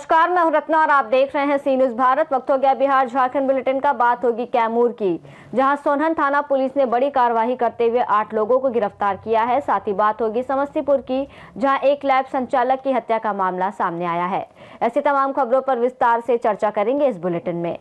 नमस्कार, मैं हूं रत्ना और आप देख रहे हैं सी न्यूज भारत। वक्त हो गया बिहार झारखंड बुलेटिन का। बात होगी कैमूर की, जहां सोनहन थाना पुलिस ने बड़ी कार्रवाई करते हुए 8 लोगों को गिरफ्तार किया है। साथ ही बात होगी समस्तीपुर की, जहां एक लैब संचालक की हत्या का मामला सामने आया है। ऐसी तमाम खबरों पर विस्तार से चर्चा करेंगे इस बुलेटिन में।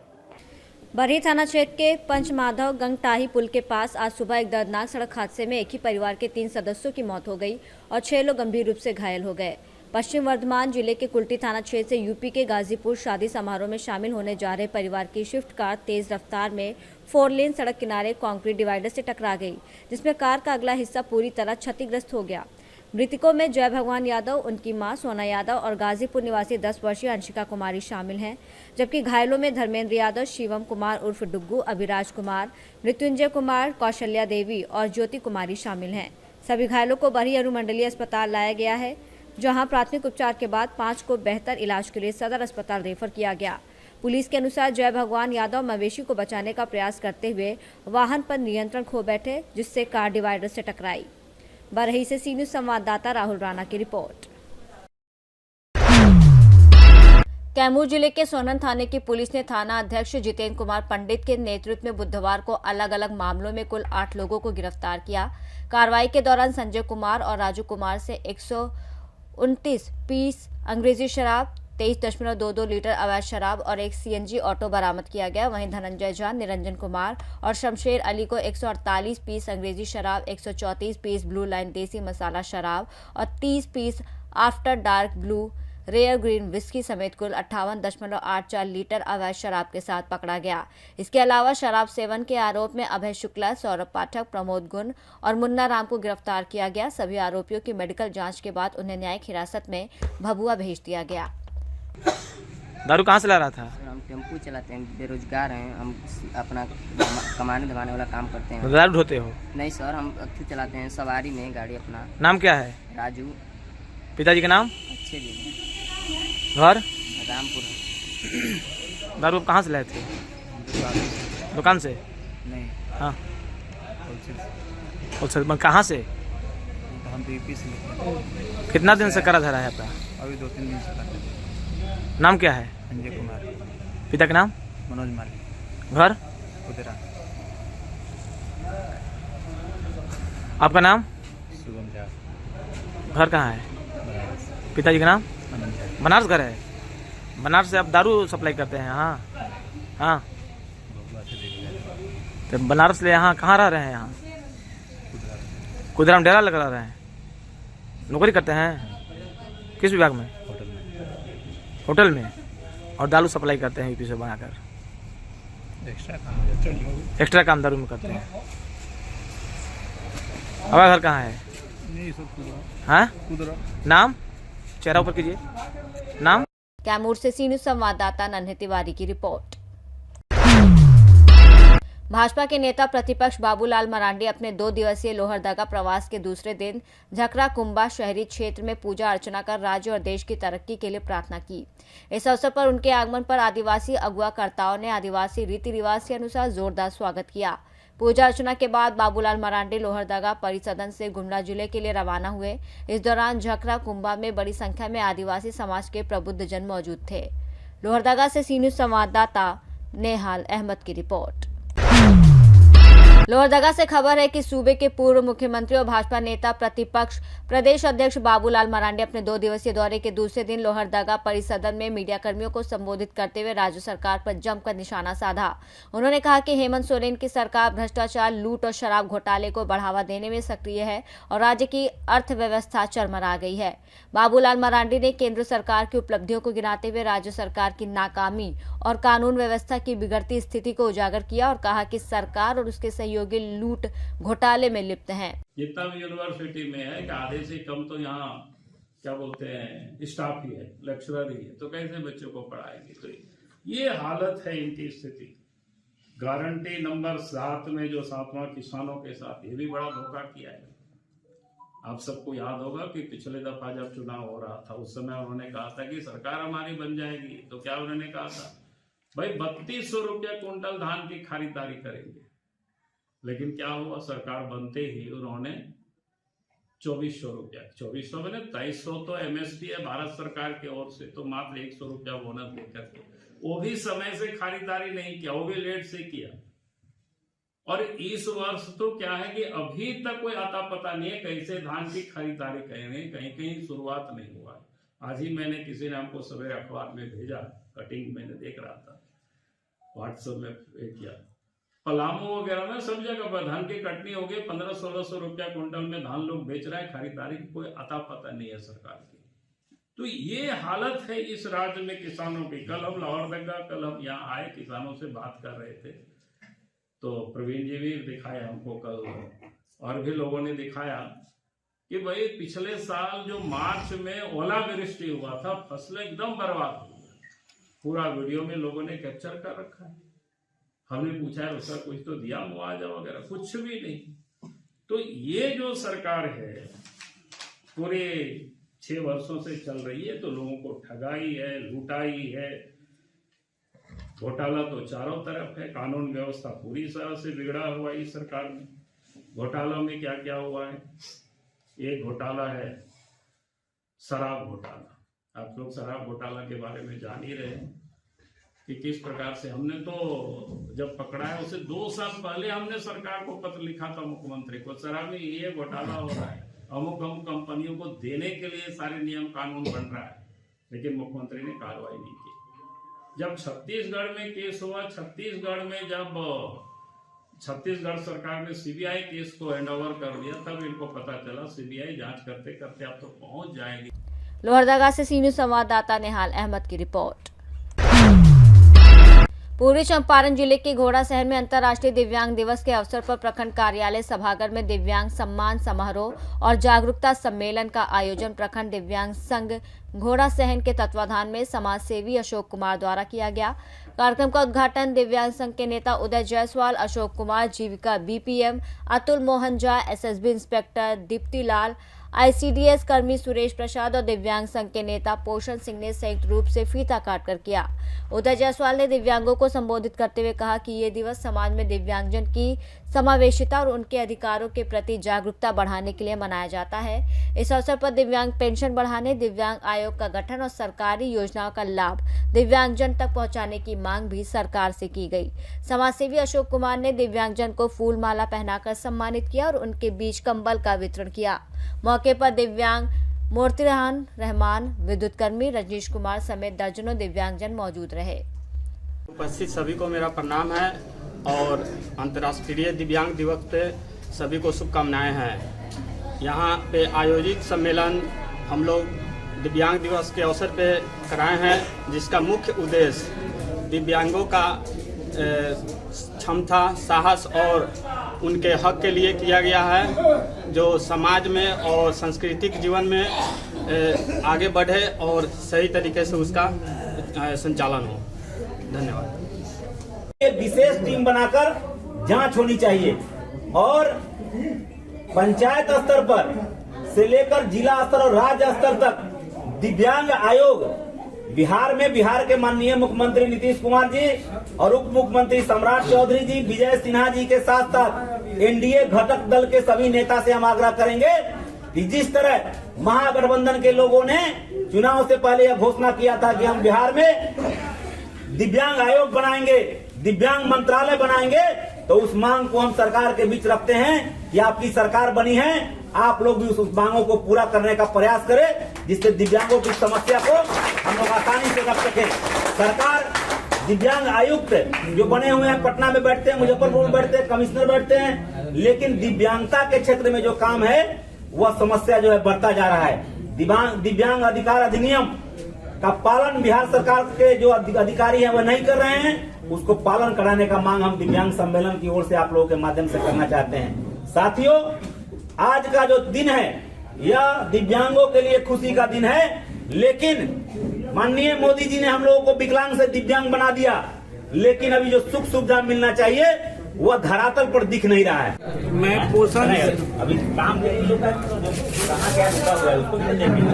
बरही थाना क्षेत्र के पंचमाधव गंगटाही पुल के पास आज सुबह एक दर्दनाक सड़क हादसे में एक ही परिवार के 3 सदस्यों की मौत हो गई और 6 लोग गंभीर रूप से घायल हो गए। पश्चिम वर्धमान जिले के कुल्टी थाना क्षेत्र से यूपी के गाजीपुर शादी समारोह में शामिल होने जा रहे परिवार की स्विफ्ट कार तेज रफ्तार में 4 लेन सड़क किनारे कंक्रीट डिवाइडर से टकरा गई, जिसमें कार का अगला हिस्सा पूरी तरह क्षतिग्रस्त हो गया। मृतकों में जय भगवान यादव, उनकी मां सोना यादव और गाजीपुर निवासी 10 वर्षीय अंशिका कुमारी शामिल हैं, जबकि घायलों में धर्मेंद्र यादव, शिवम कुमार उर्फ डुग्गू, अभिराज कुमार, मृत्युंजय कुमार, कौशल्या देवी और ज्योति कुमारी शामिल हैं। सभी घायलों को बरही अनुमंडलीय अस्पताल लाया गया है, जहां प्राथमिक उपचार के बाद 5 को बेहतर इलाज के लिए सदर अस्पताल रेफर किया गया। पुलिस के अनुसार जय भगवान यादव मवेशी को बचाने का प्रयास करते हुए वाहन पर नियंत्रण खो बैठे, जिससे कार डिवाइडर से टकराई। बरही से सी न्यूज संवाददाता राहुल राणा की रिपोर्ट। कैमूर जिले के सोनहन थाने की पुलिस ने थाना अध्यक्ष जितेंद्र कुमार पंडित के नेतृत्व में बुधवार को अलग अलग मामलों में कुल 8 लोगों को गिरफ्तार किया। कार्रवाई के दौरान संजय कुमार और राजू कुमार से 129 पीस अंग्रेजी शराब, 23.22 लीटर अवैध शराब और एक सीएनजी ऑटो बरामद किया गया। वहीं धनंजय झा, निरंजन कुमार और शमशेर अली को 148 पीस अंग्रेजी शराब, 134 पीस ब्लू लाइन देसी मसाला शराब और 30 piece After Dark Blue Rare Green whisky समेत कुल 58.84 लीटर अवैध शराब के साथ पकड़ा गया। इसके अलावा शराब सेवन के आरोप में अभय शुक्ला, सौरभ पाठक, प्रमोद गुण और मुन्ना राम को गिरफ्तार किया गया। सभी आरोपियों की मेडिकल जांच के बाद उन्हें न्यायिक हिरासत में भभुआ भेज दिया गया। दारू कहाँ से ला रहा था? हम टेम्पू चलाते हैं, बेरोजगार हैं। हम अपना कमाने धमाने वाला काम करते हैं। दारू ढोते हो? नहीं सर, हम अक्सर चलाते हैं, सवारी में गाड़ी। अपना नाम क्या है? राजू। पिताजी का नाम? अच्छे दिन। घर? रामपुर। दारू कहाँ से लाए थे? दुकान से? नहीं। हाँ, कहाँ से? हम यूपी से। कितना दिन से करा धरा है आपका? अभी 2-3 दिन से करते हैं। नाम क्या है? संजय कुमार। पिता का नाम? मनोज माली। घर? कुदरा। आपका नाम? शुभम झा। घर कहाँ है? पिताजी का नाम? बनारस घर है। बनारस से आप दारू सप्लाई करते हैं? हाँ हाँ। तो बनारस से यहाँ कहाँ रह रहे हैं? यहाँ कुदरा में डेरा लगा रहे हैं। नौकरी करते हैं? किस विभाग में? होटल में। और दारू सप्लाई करते हैं यूपी से बनाकर? एक्स्ट्रा काम दारू में करते हैं। हमारा घर कहाँ है? हाँ, नाम चेहरा ऊपर कीजिए। नाम? कैमूर से सी न्यूज संवाददाता नन्हे तिवारी की रिपोर्ट। भाजपा के नेता प्रतिपक्ष बाबूलाल मरांडी अपने 2 दिवसीय लोहरदगा प्रवास के दूसरे दिन झकरा कुंबा शहरी क्षेत्र में पूजा अर्चना कर राज्य और देश की तरक्की के लिए प्रार्थना की। इस अवसर पर उनके आगमन पर आदिवासी अगुवाकर्ताओं ने आदिवासी रीति रिवाज के अनुसार जोरदार स्वागत किया। पूजा अर्चना के बाद बाबूलाल मरांडी लोहरदगा परिसदन से गुमला जिले के लिए रवाना हुए। इस दौरान झकरा कुंबा में बड़ी संख्या में आदिवासी समाज के प्रबुद्ध जन मौजूद थे। लोहरदगा से सी न्यूज संवाददाता नेहाल अहमद की रिपोर्ट। लोहरदगा से खबर है कि सूबे के पूर्व मुख्यमंत्री और भाजपा नेता प्रतिपक्ष प्रदेश अध्यक्ष बाबूलाल मरांडी अपने 2 दिवसीय दौरे के दूसरे दिन लोहरदगा परिसदन में मीडिया कर्मियों को संबोधित करते हुए राज्य सरकार पर जमकर निशाना साधा। उन्होंने कहा कि हेमंत सोरेन की सरकार भ्रष्टाचार, लूट और शराब घोटाले को बढ़ावा देने में सक्रिय है और राज्य की अर्थव्यवस्था चरमरा गई है। बाबूलाल मरांडी ने केंद्र सरकार की उपलब्धियों को गिनाते हुए राज्य सरकार की नाकामी और कानून व्यवस्था की बिगड़ती स्थिति को उजागर किया और कहा कि सरकार और उसके सहयोगी लूट घोटाले में लिप्त हैं। जितना भी यूनिवर्सिटी में है कि आधे से कम तो यहाँ क्या बोलते हैं स्टाफ ही है, लेक्चरर ही है, तो कैसे बच्चों को पढ़ाएंगे? तो ये हालत है इनकी स्थिति। गारंटी नंबर 7 में जो 7वां किसानों के साथ ये भी बड़ा धोखा किया है। आप सबको याद होगा कि पिछले दफा जब चुनाव हो रहा था उस समय उन्होंने कहा था कि सरकार हमारी बन जाएगी, तो क्या उन्होंने कहा था? भाई 3200 रुपया क्विंटल धान की खरीदारी करेंगे। लेकिन क्या हुआ? सरकार बनते ही उन्होंने 2400 रुपया। 2400 में 2300 तो MSP है भारत सरकार की ओर से, तो मात्र 100 रुपया बोनस देकर के, वो भी समय से खरीदारी नहीं किया, वो भी लेट से किया। और इस वर्ष तो क्या है कि अभी तक कोई आता पता नहीं है कैसे धान की खरीदारी करेंगे, कहीं कहीं शुरुआत नहीं हुआ है। आज ही मैंने किसी ने हमको सवेरे अखबार में भेजा, कटिंग मैंने देख रहा था, व्हाट्सएप में किया, पलामू वगैरह में सब जगह पर धान की कटनी हो गई, 1500-1600 रुपया क्विंटल में धान लोग बेच रहे हैं, खरीदारी की कोई अता पता नहीं है सरकार की। तो ये हालत है इस राज्य में किसानों की। कल हम लाहौरदगा, कल हम यहाँ आए, किसानों से बात कर रहे थे, तो प्रवीण जी भी दिखाए हमको कल, और भी लोगों ने दिखाया कि भाई पिछले साल जो मार्च में ओलावृष्टि हुआ था, फसलें एकदम बर्बाद हो गई। पूरा वीडियो में लोगों ने कैप्चर कर रखा है। हमने पूछा है उसका कुछ तो दिया मुआवजा वगैरह, कुछ भी नहीं। तो ये जो सरकार है पूरे 6 वर्षों से चल रही है, तो लोगों को ठगाई है, लुटाई है, घोटाला तो चारों तरफ है, कानून व्यवस्था पूरी तरह से बिगड़ा हुआ है इस सरकार में। घोटाला में क्या क्या हुआ है? एक घोटाला है शराब घोटाला। आप लोग शराब घोटाला के बारे में जान ही रहे हैं कि किस प्रकार से हमने तो जब पकड़ा है उसे 2 साल पहले हमने सरकार को पत्र लिखा था, मुख्यमंत्री को, शराब में ये घोटाला हो रहा है, अमुक कंपनियों को देने के लिए सारे नियम कानून बन रहा है, लेकिन मुख्यमंत्री ने कार्रवाई नहीं की। जब छत्तीसगढ़ में केस हुआ, छत्तीसगढ़ में जब छत्तीसगढ़ सरकार ने सीबीआई केस को हैंडओवर कर दिया, तब इनको पता चला सीबीआई जांच करते करते अब तो पहुंच जाएगी। लोहरदगा से सी न्यूज संवाददाता निहाल अहमद की रिपोर्ट। पूर्वी चंपारण जिले के घोड़ा शहर में अंतर्राष्ट्रीय दिव्यांग दिवस के अवसर पर प्रखंड कार्यालय सभागार में दिव्यांग सम्मान समारोह और जागरूकता सम्मेलन का आयोजन प्रखंड दिव्यांग संघ घोड़ा शहर के तत्वाधान में समाज सेवी अशोक कुमार द्वारा किया गया। कार्यक्रम का उद्घाटन दिव्यांग संघ के नेता Uday Jaiswal, Ashok Kumar, Jeevika BPM, Atul Mohan Jha, SSB inspector Deepti Lal, ICDS कर्मी सुरेश प्रसाद और दिव्यांग संघ के नेता पोषण सिंह ने संयुक्त रूप से फीता काटकर किया। उदय जायसवाल ने दिव्यांगों को संबोधित करते हुए कहा कि ये दिवस समाज में दिव्यांगजन की समावेशिता और उनके अधिकारों के प्रति जागरूकता बढ़ाने के लिए मनाया जाता है। इस अवसर पर दिव्यांग पेंशन बढ़ाने, दिव्यांग आयोग का गठन और सरकारी योजनाओं का लाभ दिव्यांगजन तक पहुंचाने की मांग भी सरकार से की गई। समाजसेवी अशोक कुमार ने दिव्यांगजन को फूल माला पहनाकर सम्मानित किया और उनके बीच कंबल का वितरण किया। मौके पर दिव्यांग मोर्तिरान रहमान, विद्युत कर्मी रजनीश कुमार समेत दर्जनों दिव्यांगजन मौजूद रहे। उपस्थित सभी को मेरा प्रणाम है और अंतर्राष्ट्रीय दिव्यांग दिवस पे सभी को शुभकामनाएं हैं। यहाँ पे आयोजित सम्मेलन हम लोग दिव्यांग दिवस के अवसर पे कराए हैं, जिसका मुख्य उद्देश्य दिव्यांगों का क्षमता, साहस और उनके हक के लिए किया गया है, जो समाज में और सांस्कृतिक जीवन में आगे बढ़े और सही तरीके से उसका संचालन हो। धन्यवाद। एक विशेष टीम बनाकर जांच होनी चाहिए और पंचायत स्तर पर से लेकर जिला स्तर और राज्य स्तर तक दिव्यांग आयोग बिहार के माननीय मुख्यमंत्री नीतीश कुमार जी और उप मुख्यमंत्री सम्राट चौधरी जी, विजय सिन्हा जी के साथ साथ एनडीए घटक दल के सभी नेता से हम आग्रह करेंगे कि जिस तरह महागठबंधन के लोगों ने चुनाव से पहले यह घोषणा किया था कि हम बिहार में दिव्यांग आयोग बनाएंगे, दिव्यांग मंत्रालय बनाएंगे, तो उस मांग को हम सरकार के बीच रखते हैं कि आपकी सरकार बनी है, आप लोग भी उस मांगों को पूरा करने का प्रयास करें, जिससे दिव्यांगों की समस्या को हम लोग आसानी से रख सकें। सरकार दिव्यांग आयुक्त जो बने हुए हैं, पटना में बैठते हैं, मुजफ्फरपुर में बैठते हैं, कमिश्नर बैठते हैं, लेकिन दिव्यांगता के क्षेत्र में जो काम है वह समस्या जो है बढ़ता जा रहा है। दिव्यांग अधिकार अधिनियम का पालन बिहार सरकार के जो अधिकारी हैं वह नहीं कर रहे हैं, उसको पालन कराने का मांग हम दिव्यांग सम्मेलन की ओर से आप लोगों के माध्यम से करना चाहते हैं। साथियों, आज का जो दिन है यह दिव्यांगों के लिए खुशी का दिन है, लेकिन माननीय मोदी जी ने हम लोगों को विकलांग से दिव्यांग बना दिया, लेकिन अभी जो सुख सुविधा मिलना चाहिए वह धरातल पर दिख नहीं रहा है। मैं पोषण अभी काम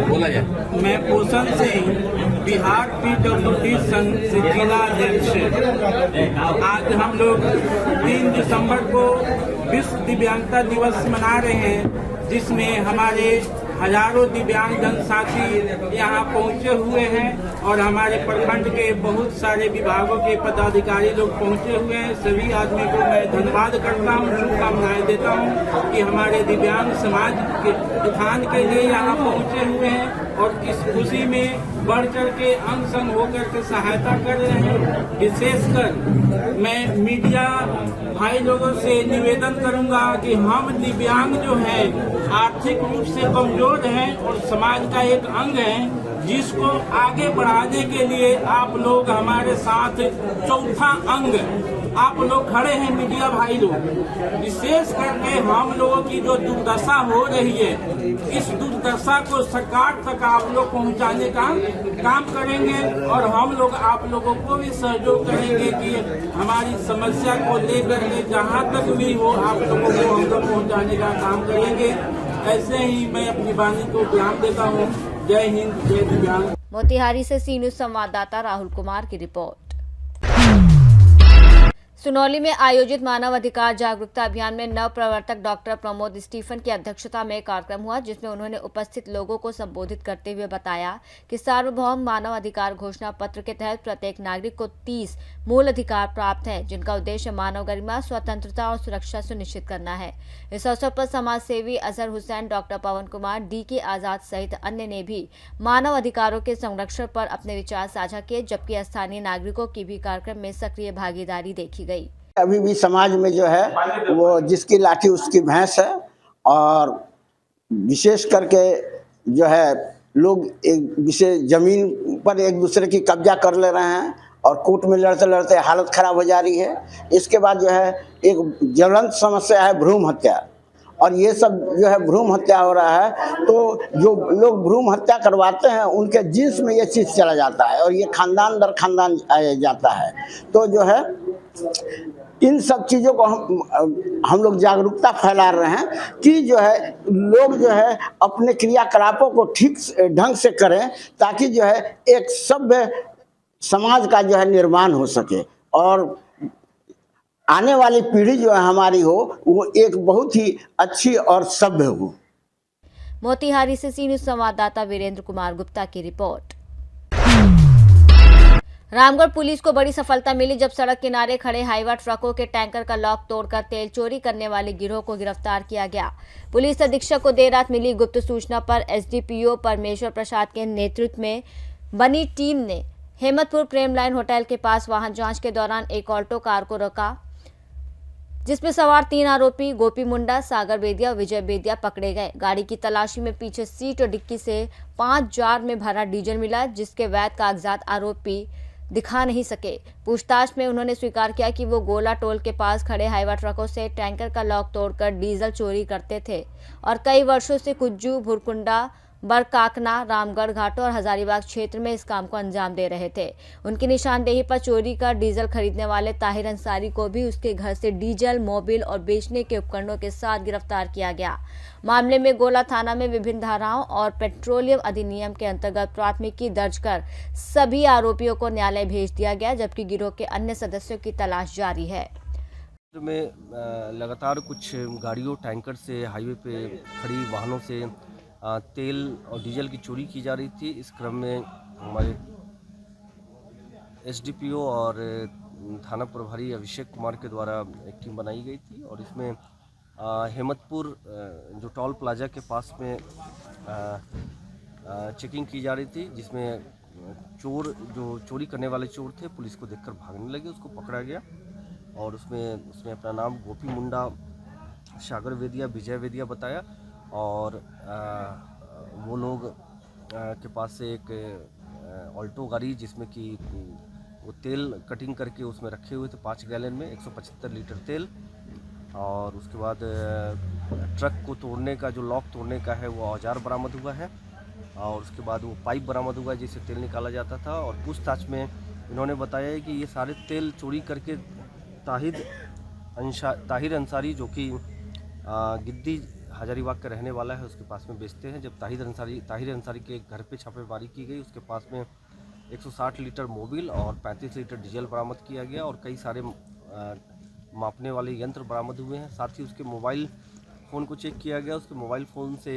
बोला जाए, मैं पोषण सिंह बिहार PWD संघ से जिला अध्यक्ष। आज हम लोग 3 दिसंबर को विश्व दिव्यांगता दिवस मना रहे हैं। जिसमें हमारे हजारों दिव्यांगजन साथी यहाँ पहुँचे हुए हैं और हमारे प्रखंड के बहुत सारे विभागों के पदाधिकारी लोग पहुँचे हुए हैं। सभी आदमी को मैं धन्यवाद करता हूँ, शुभकामनाएं देता हूँ कि हमारे दिव्यांग समाज के उत्थान के लिए यहाँ पहुँचे हुए हैं और इस खुशी में बढ़ चढ़ के अंग संग होकर के सहायता कर रहे हैं। विशेषकर मैं मीडिया भाई लोगों से निवेदन करूंगा कि हम दिव्यांग जो हैं आर्थिक रूप से कमजोर हैं और समाज का एक अंग है, जिसको आगे बढ़ाने के लिए आप लोग हमारे साथ चौथा अंग आप लोग खड़े हैं मीडिया भाई लोग। विशेष करके हम लोगों की जो दुर्दशा हो रही है, इस दुर्दशा को सरकार तक आप लोग पहुंचाने का काम करेंगे और हम लोग आप लोगों को भी सहयोग करेंगे कि हमारी समस्या को लेकर के जहां तक भी हो आप लोगों को हम लोग पहुंचाने का काम करेंगे। ऐसे ही मैं अपनी वाणी को विराम देता हूँ। जय हिंद, जय दिव्यांग। मोतिहारी से सी न्यूज संवाददाता राहुल कुमार की रिपोर्ट। सुनौली में आयोजित मानव अधिकार जागरूकता अभियान में नव प्रवर्तक डॉक्टर प्रमोद स्टीफन की अध्यक्षता में कार्यक्रम हुआ, जिसमें उन्होंने उपस्थित लोगों को संबोधित करते हुए बताया कि सार्वभौम मानव अधिकार घोषणा पत्र के तहत प्रत्येक नागरिक को 30 मूल अधिकार प्राप्त हैं, जिनका उद्देश्य मानव गरिमा, स्वतंत्रता और सुरक्षा सुनिश्चित करना है। इस अवसर पर समाज सेवी अजहर हुसैन, डॉक्टर पवन कुमार, DK आजाद सहित अन्य ने भी मानव अधिकारों के संरक्षण पर अपने विचार साझा किए, जबकि स्थानीय नागरिकों की भी कार्यक्रम में सक्रिय भागीदारी देखी गई। अभी भी समाज में जो है वो जिसकी लाठी उसकी भैंस है और विशेष करके जो है लोग एक विशेष जमीन पर एक दूसरे की कब्जा कर ले रहे हैं और कोर्ट में लड़ते लड़ते हालत खराब हो जा रही है। इसके बाद जो है एक ज्वलंत समस्या है भ्रूण हत्या, और ये सब जो है भ्रूण हत्या हो रहा है। तो जो लोग भ्रूण हत्या करवाते हैं उनके जीन्स में ये चीज़ चला जाता है और ये खानदान दर खानदान जाता है। तो जो है इन सब चीज़ों को हम लोग जागरूकता फैला रहे हैं कि जो है लोग जो है अपने क्रियाकलापों को ठीक ढंग से करें, ताकि जो है एक सभ्य समाज का जो है निर्माण हो सके और आने वाली पीढ़ी जो है हमारी हो वो एक बहुत ही अच्छी और सभ्य हो। मोतिहारी से सी न्यूज संवाददाता वीरेंद्र कुमार गुप्ता की रिपोर्ट। रामगढ़ पुलिस को बड़ी सफलता मिली जब सड़क किनारे खड़े हाईवा ट्रकों के टैंकर का लॉक तोड़कर तेल चोरी करने वाले गिरोह को गिरफ्तार किया गया। पुलिस अधीक्षक को देर रात मिली गुप्त सूचना पर SDPO परमेश्वर प्रसाद के नेतृत्व में बनी टीम ने हेमतपुर प्रेम लाइन होटल के पास वाहन जांच के दौरान एक ऑल्टो कार को रोका, जिसमें सवार 3 आरोपी गोपी मुंडा, सागर बेदिया और विजय बेदिया पकड़े गए। गाड़ी की तलाशी में पीछे सीट और डिक्की से 5 जार में भरा डीजल मिला, जिसके वैध कागजात आरोपी दिखा नहीं सके। पूछताछ में उन्होंने स्वीकार किया कि वो गोला टोल के पास खड़े हाईवा ट्रकों से टैंकर का लॉक तोड़कर डीजल चोरी करते थे और कई वर्षों से कुज्जू, भुरकुंडा, बरकाकना, रामगढ़ घाटों और हजारीबाग क्षेत्र में इस काम को अंजाम दे रहे थे। उनकी निशानदेही पर चोरी का डीजल खरीदने वाले ताहिर अंसारी को भी उसके घर से डीजल, मोबिल और बेचने के उपकरणों के साथ गिरफ्तार किया गया। मामले में गोला थाना में विभिन्न धाराओं और पेट्रोलियम अधिनियम के अंतर्गत प्राथमिकी दर्ज कर सभी आरोपियों को न्यायालय भेज दिया गया, जबकि गिरोह के अन्य सदस्यों की तलाश जारी है। में लगातार कुछ गाड़ियों, टैंकर से हाईवे पे खड़ी वाहनों से तेल और डीजल की चोरी की जा रही थी। इस क्रम में हमारे SDPO और थाना प्रभारी अभिषेक कुमार के द्वारा एक टीम बनाई गई थी और इसमें हेमतपुर जो टोल प्लाजा के पास में चेकिंग की जा रही थी, जिसमें चोर जो चोरी करने वाले चोर थे पुलिस को देखकर भागने लगे, उसको पकड़ा गया और उसने अपना नाम गोपी मुंडा, सागर वेदिया, विजय वेदिया बताया और वो लोग के पास से एक ऑल्टो गाड़ी जिसमें कि वो तेल कटिंग करके उसमें रखे हुए थे 5 गैलन में 175 लीटर तेल, और उसके बाद ट्रक को तोड़ने का जो लॉक तोड़ने का है वो औजार बरामद हुआ है और उसके बाद वो पाइप बरामद हुआ जिससे तेल निकाला जाता था। और पूछताछ में इन्होंने बताया है कि ये सारे तेल चोरी करके ताहिर अंसारी जो कि गिद्दी हजारीबाग का रहने वाला है उसके पास में बेचते हैं। जब ताहिर अंसारी के घर पे छापेमारी की गई, उसके पास में 160 लीटर मोबिल और 35 लीटर डीजल बरामद किया गया और कई सारे मापने वाले यंत्र बरामद हुए हैं। साथ ही उसके मोबाइल फ़ोन को चेक किया गया, उसके मोबाइल फ़ोन से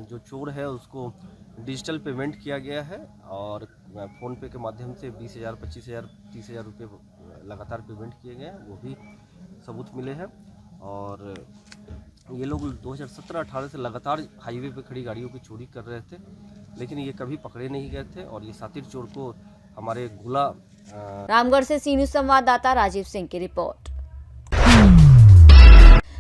जो चोर है उसको डिजिटल पेमेंट किया गया है और फ़ोन पे के माध्यम से 20,000, 25,000, 30,000 रुपये लगातार पेमेंट किए गए हैं, वो भी सबूत मिले हैं। और ये लोग 2017-18 से लगातार हाईवे पे खड़ी गाड़ियों की चोरी कर रहे थे, लेकिन ये कभी पकड़े नहीं गए थे और ये शातिर चोर को हमारे गुला रामगढ़ से सी न्यूज़ संवाददाता राजीव सिंह की रिपोर्ट।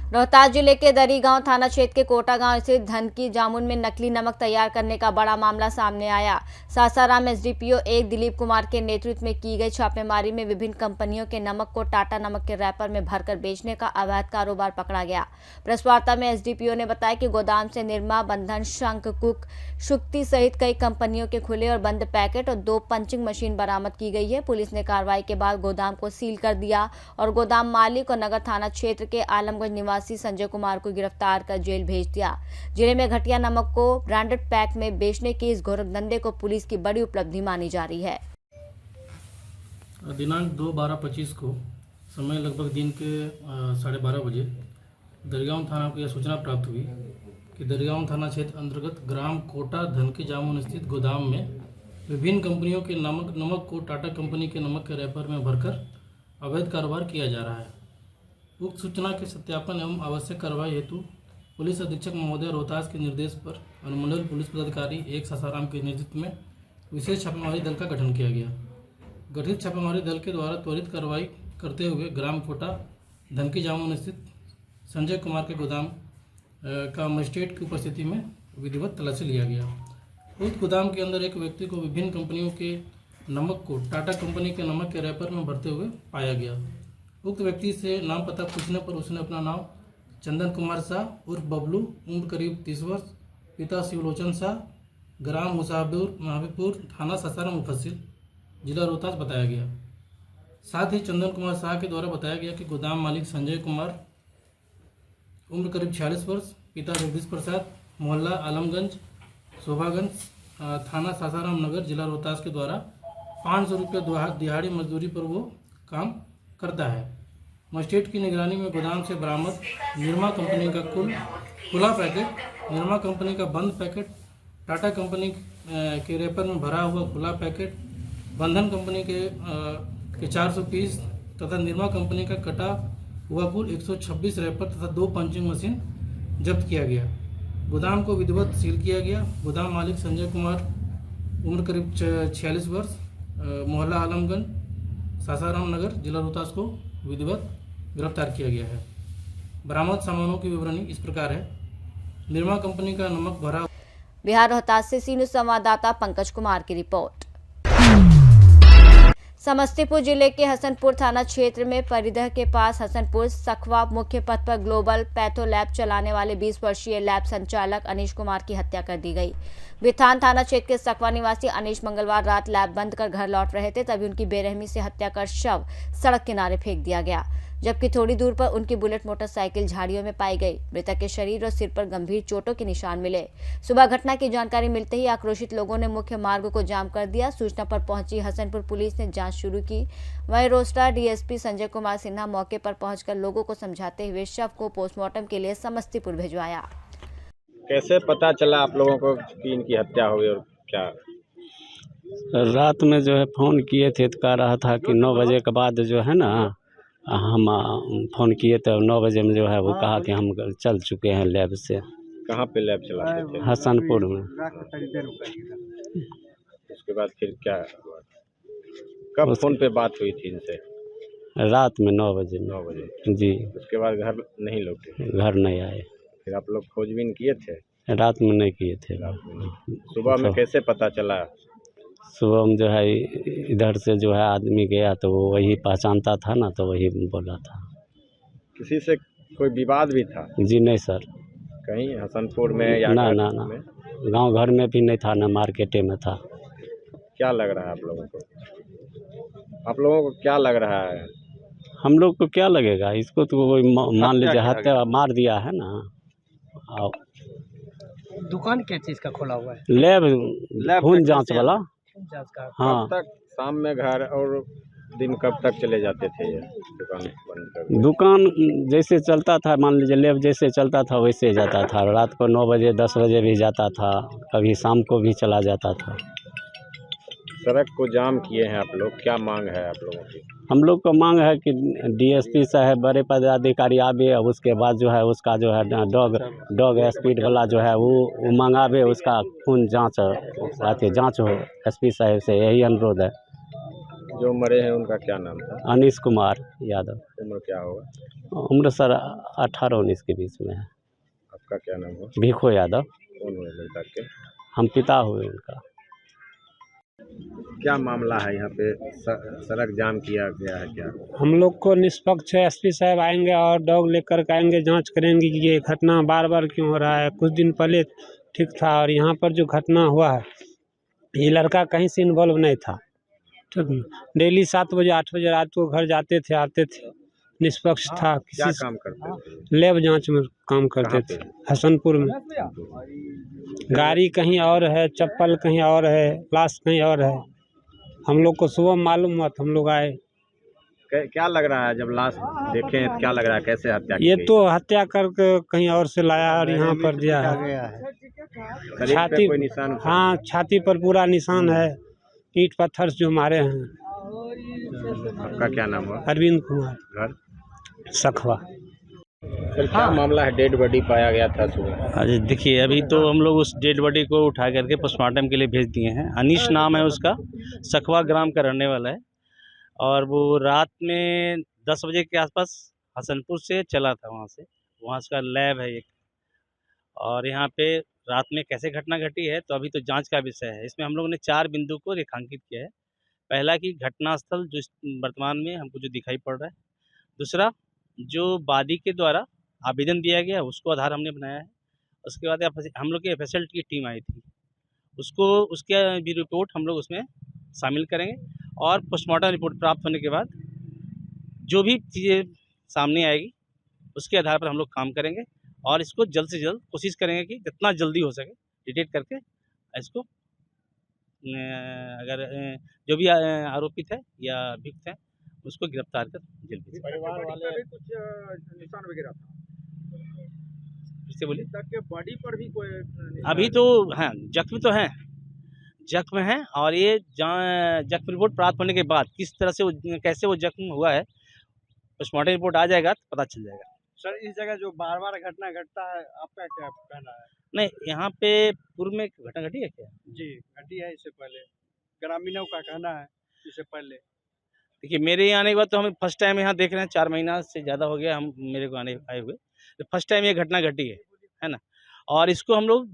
रोहतास जिले के दरी गांव थाना क्षेत्र के कोटा गांव स्थित धनकी जामुन में नकली नमक तैयार करने का बड़ा मामला सामने आया। सासाराम एसडीपीओ 1 दिलीप कुमार के नेतृत्व में की गई छापेमारी में विभिन्न कंपनियों के नमक को टाटा नमक के रैपर में भरकर बेचने का अवैध कारोबार पकड़ा गया। प्रेस वार्ता में एसडीपीओ ने बताया कि गोदाम से निरमा, बंधन, शंख, कुक, शुक्ति सहित कई कंपनियों के खुले और बंद पैकेट और 2 पंचिंग मशीन बरामद की गई है। पुलिस ने कार्रवाई के बाद गोदाम को सील कर दिया और गोदाम मालिक और नगर थाना क्षेत्र के आलमगंज निवासी संजय कुमार को गिरफ्तार कर जेल भेज दिया। जिले में घटिया नमक को ब्रांडेड पैक में बेचने के इस घोर धंधे को पुलिस की बड़ी उपलब्धि मानी जा रही है। दिनांक 2/12/25 को समय लगभग दिन के 12:30 बजे दरियागांव थाना को यह सूचना प्राप्त हुई कि दरियागांव थाना क्षेत्र अंतर्गत ग्राम कोटा धनकी जामुन स्थित गोदाम में विभिन्न कंपनियों के नमक को टाटा कंपनी के नमक के रैपर में भरकर अवैध कारोबार किया जा रहा है। उक्त सूचना के सत्यापन एवं आवश्यक कार्रवाई हेतु पुलिस अधीक्षक महोदय रोहतास के निर्देश पर अनुमंडल पुलिस पदाधिकारी 1 सासाराम के नेतृत्व में विशेष छापेमारी दल का गठन किया गया। गठित छापेमारी दल के द्वारा त्वरित कार्रवाई करते हुए ग्राम कोटा धनकी जामुन स्थित संजय कुमार के गोदाम का मजिस्ट्रेट की उपस्थिति में विधिवत तलाशी लिया गया। उक्त गोदाम के अंदर एक व्यक्ति को विभिन्न कंपनियों के नमक को टाटा कंपनी के नमक के रैपर में भरते हुए पाया गया। उक्त व्यक्ति से नाम पता पूछने पर उसने अपना नाम चंदन कुमार शाह उर्फ बबलू, उम्र करीब 30 वर्ष, पिता शिवलोचन शाह, ग्राम मुसाफिरपुर, थाना सासाराम मुफस्सिल, जिला रोहतास बताया गया। साथ ही चंदन कुमार शाह के द्वारा बताया गया कि गोदाम मालिक संजय कुमार, उम्र करीब 46 वर्ष, पिता जगदीश प्रसाद, मोहल्ला आलमगंज, शोभागंज, थाना सासाराम नगर, जिला रोहतास के द्वारा 500 रुपये दिहाड़ी मजदूरी पर वो काम करता है। मजिस्ट्रेट की निगरानी में गोदाम से बरामद निरमा कंपनी का खुला पैकेट, निरमा कंपनी का बंद पैकेट, टाटा कंपनी के रैपर में भरा हुआ खुला पैकेट, बंधन कंपनी के 400 पीस तथा निरमा कंपनी का कटा हुआ कुल 126 रैपर तथा 2 पंचिंग मशीन जब्त किया गया। गोदाम को विधिवत सील किया गया। गोदाम मालिक संजय कुमार, उम्र करीब 46 वर्ष, मोहल्ला आलमगंज, सासाराम नगर, जिला रोहतास को विधिवत गिरफ्तार किया गया है। बरामद सामानों की विवरणी इस प्रकार है। निरमा कंपनी का नमक भरा। बिहार रोहतास से सी न्यूज़ संवाददाता पंकज कुमार की रिपोर्ट। समस्तीपुर जिले के हसनपुर थाना क्षेत्र में परिधह के पास हसनपुर सखवा मुख्य पथ पर ग्लोबल पैथो लैब चलाने वाले 20 वर्षीय लैब संचालक अनीश कुमार की हत्या कर दी गई। बिथान थाना क्षेत्र के सखवा निवासी अनीश मंगलवार रात लैब बंद कर घर लौट रहे थे, तभी उनकी बेरहमी से हत्या कर शव सड़क किनारे फेंक दिया गया, जबकि थोड़ी दूर पर उनकी बुलेट मोटरसाइकिल झाड़ियों में पाई गई। मृतक के शरीर और सिर पर गंभीर चोटों के निशान मिले। सुबह घटना की जानकारी मिलते ही आक्रोशित लोगों ने मुख्य मार्ग को जाम कर दिया। सूचना पर पहुंची हसनपुर पुलिस ने जांच शुरू की। वहीं रोस्टा डीएसपी संजय कुमार सिन्हा मौके पर पहुंचकर लोगों को समझाते हुए शव को पोस्टमार्टम के लिए समस्तीपुर भिजवाया। कैसे पता चला आप लोगों को कि इनकी हत्या हो गई और क्या? रात में जो है फ़ोन किए थे तो कह रहा था कि 9 बजे के बाद जो है ना, हम फ़ोन किए तो 9 बजे में जो है वो कहा कि हम चल चुके हैं लैब से। कहाँ पे लैब चलाते थे? हसनपुर में। उसके बाद फिर क्या हुआ? कब फ़ोन पे बात हुई थी इनसे? रात में 9 बजे। 9 बजे जी। उसके बाद घर नहीं लौटे? घर नहीं आए। फिर आप लोग खोजबीन किए थे? रात में नहीं किए थे। सुबह में कैसे पता चला? सुबह में जो है इधर से जो है आदमी गया तो वो वही पहचानता था ना, तो वही बोला था। किसी से कोई विवाद भी था? जी नहीं सर। कहीं हसनपुर में या ना गांव घर में भी नहीं था, ना मार्केटे में था। क्या लग रहा है आप लोगों को? आप लोगों को क्या लग रहा है? हम लोग को क्या लगेगा, इसको तो कोई मान लीजिए हत्या मार दिया है ना। दुकान क्या चीज़ का खोला हुआ है? लैब खून जांच वाला। जांच का। हाँ। तक शाम में घर और दिन कब तक चले जाते थे ये दुकान बंद कर? दुकान जैसे चलता था, मान लीजिए लेब जैसे चलता था वैसे जाता था। रात को 9 बजे 10 बजे भी जाता था, कभी शाम को भी चला जाता था। सड़क को जाम किए हैं आप लोग, क्या मांग है आप लोगों की? हम लोग को मांग है कि डीएसपी साहब बड़े पदाधिकारी आवे, उसके बाद जो है उसका जो है डॉग स्पीड वाला जो है वो मंगावे, उसका खून जांच हो एसपी साहब से, यही अनुरोध है। जो मरे हैं उनका क्या नाम था? अनीश कुमार यादव। उम्र क्या होगा? उम्र सर 18-19 के बीच में है। आपका क्या नाम है? भिखो यादव। कौन हुए मृतक के? हम पिता हुए उनका। क्या मामला है यहाँ पे? सड़क जाम किया गया है क्या? हम लोग को निष्पक्ष एसपी साहब आएंगे और डॉग लेकर के आएंगे, जांच करेंगे कि ये घटना बार बार क्यों हो रहा है। कुछ दिन पहले ठीक था और यहाँ पर जो घटना हुआ है ये लड़का कहीं से इन्वॉल्व नहीं था। ठीक है, डेली 7 बजे 8 बजे रात को घर जाते थे, आते थे, निष्पक्ष था। क्या काम करते थे? लैब जांच में काम करते थे हसनपुर में। गाड़ी कहीं और है, चप्पल कहीं और है, लाश कहीं और है। हम लोग को सुबह मालूम हुआ तो हम लोग आए। क्या लग रहा है जब लाश देखे हैं? क्या लग रहा है, कैसे हत्या की ये गई? तो हत्या करके कहीं और से लाया और यहाँ पर दिया है। छाती कोई निशान? हाँ, छाती पर पूरा निशान है, ईंट पत्थर जो मारे हैं। आपका क्या नाम है? अरविंद कुमार। घर? सखवा। सर क्या मामला है? डेड बॉडी पाया गया था सुबह। अरे देखिए, अभी तो हम लोग उस डेड बॉडी को उठा करके पोस्टमार्टम के लिए भेज दिए हैं। अनीश नाम है उसका, सखवा ग्राम का रहने वाला है और वो रात में 10 बजे के आसपास हसनपुर से चला था। वहाँ उसका लैब है एक, और यहाँ पे रात में कैसे घटना घटी है तो अभी तो जांच का विषय है। इसमें हम लोगों ने 4 बिंदु को रेखांकित किया है। पहला कि घटनास्थल जो वर्तमान में हमको जो दिखाई पड़ रहा है। दूसरा, जो वादी के द्वारा आवेदन दिया गया उसको आधार हमने बनाया है। उसके बाद हम लोग की एफएसएल की टीम आई थी, उसके भी रिपोर्ट हम लोग उसमें शामिल करेंगे और पोस्टमार्टम रिपोर्ट प्राप्त होने के बाद जो भी चीज़ें सामने आएगी उसके आधार पर हम लोग काम करेंगे और इसको जल्द से जल्द कोशिश करेंगे कि जितना जल्दी हो सके डिटेक्ट करके इसको अगर जो भी आरोपित है या अभियुक्त है उसको गिरफ्तार कर जेल भेजें। परिवार वाले कुछ निशान वगैरह था? इससे बोलिए, के बॉडी पर भी कोई अभी तो हाँ जख्म तो हैं, जख्म है और ये जख्म रिपोर्ट प्राप्त होने के बाद किस तरह से कैसे वो जख्म हुआ है पोस्टमार्टम रिपोर्ट आ जाएगा तो पता चल जाएगा। सर, इस जगह जो बार बार घटना घटता है, आपका क्या कहना है? नहीं, यहाँ पे पूर्व में घटना घटी है क्या? जी, घटी है। इससे पहले ग्रामीणों का कहना है इससे पहले। देखिए, मेरे यहाँ आने के बाद तो हम फर्स्ट टाइम यहाँ देख रहे हैं, 4 महीना से ज़्यादा हो गया हम मेरे को आए हुए, तो फर्स्ट टाइम ये घटना घटी है ना। और इसको हम लोग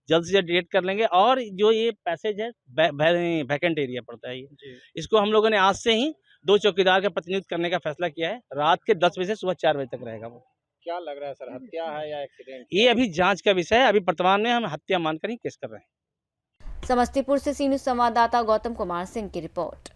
जल्द से जल्द डिटेक्ट कर लेंगे और जो ये पैसेज है वैकेंट एरिया पड़ता है ये, इसको हम लोगों ने आज से ही 2 चौकीदार का प्रतिनिधित्व करने का फैसला किया है। रात के 10 बजे से सुबह 4 बजे तक रहेगा वो। क्या लग रहा है सर, हत्या है या एक्सीडेंट? ये अभी जांच का विषय है। अभी वर्तमान में हम हत्या मानकर ही केस कर रहे हैं। समस्तीपुर से सी न्यूज़ संवाददाता गौतम कुमार सिंह की रिपोर्ट।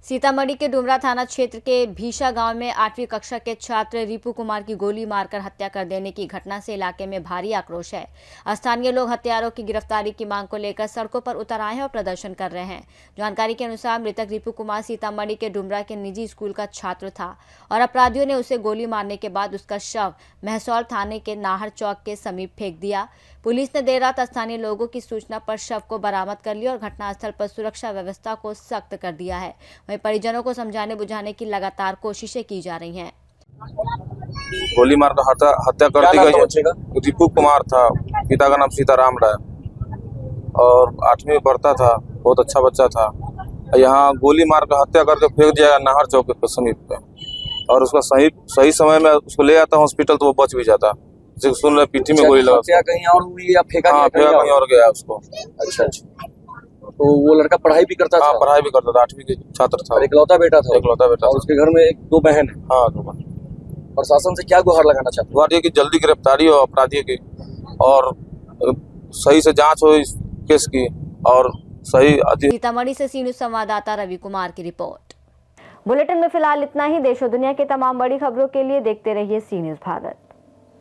सीतामढ़ी के डुमरा थाना क्षेत्र के भीषा गांव में 8वीं कक्षा के छात्र रिपू कुमार की गोली मारकर हत्या कर देने की घटना से इलाके में भारी आक्रोश है। स्थानीय लोग हत्यारों की गिरफ्तारी की मांग को लेकर सड़कों पर उतर आए हैं और प्रदर्शन कर रहे हैं। जानकारी के अनुसार मृतक रिपू कुमार सीतामढ़ी के डुमरा के निजी स्कूल का छात्र था और अपराधियों ने उसे गोली मारने के बाद उसका शव महसौल थाने के नाहर चौक के समीप फेंक दिया। पुलिस ने देर रात स्थानीय लोगों की सूचना पर शव को बरामद कर लिया और घटनास्थल पर सुरक्षा व्यवस्था को सख्त कर दिया है। वहीं परिजनों को समझाने बुझाने की लगातार कोशिशें की जा रही हैं। गोली मारकर हत्या कर दी गई। रिपू कुमार था, पिता का नाम सीताराम राय और 8वीं में पढ़ता था, बहुत अच्छा बच्चा था। यहाँ गोली मारकर हत्या करके फेंक दिया नाहर चौक के समीप पे और उसका सही समय में उसको ले आता हॉस्पिटल तो वो बच भी जाता। सुन रहे पीठी में गोली लगा। कहीं और हुई या फेंका? हाँ, फेंका कहीं और गया उसको। अच्छा, तो वो लड़का पढ़ाई भी करता था? हाँ, पढ़ाई भी करता था, 8वीं के छात्र था। इकलौता बेटा था? इकलौता बेटा। और उसके घर में 2 बहन है? हाँ, 2 बहन। प्रशासन से क्या गुहार लगाना चाहते? गुहार ये कि जल्दी गिरफ्तारी हो अपराधियों की और सही से जांच हो इस केस की और सही। सीतामढ़ी से सी न्यूज़ संवाददाता रवि कुमार की रिपोर्ट। बुलेटिन में फिलहाल इतना ही। देश और दुनिया की तमाम बड़ी खबरों के लिए देखते रहिए सी न्यूज़ भारत।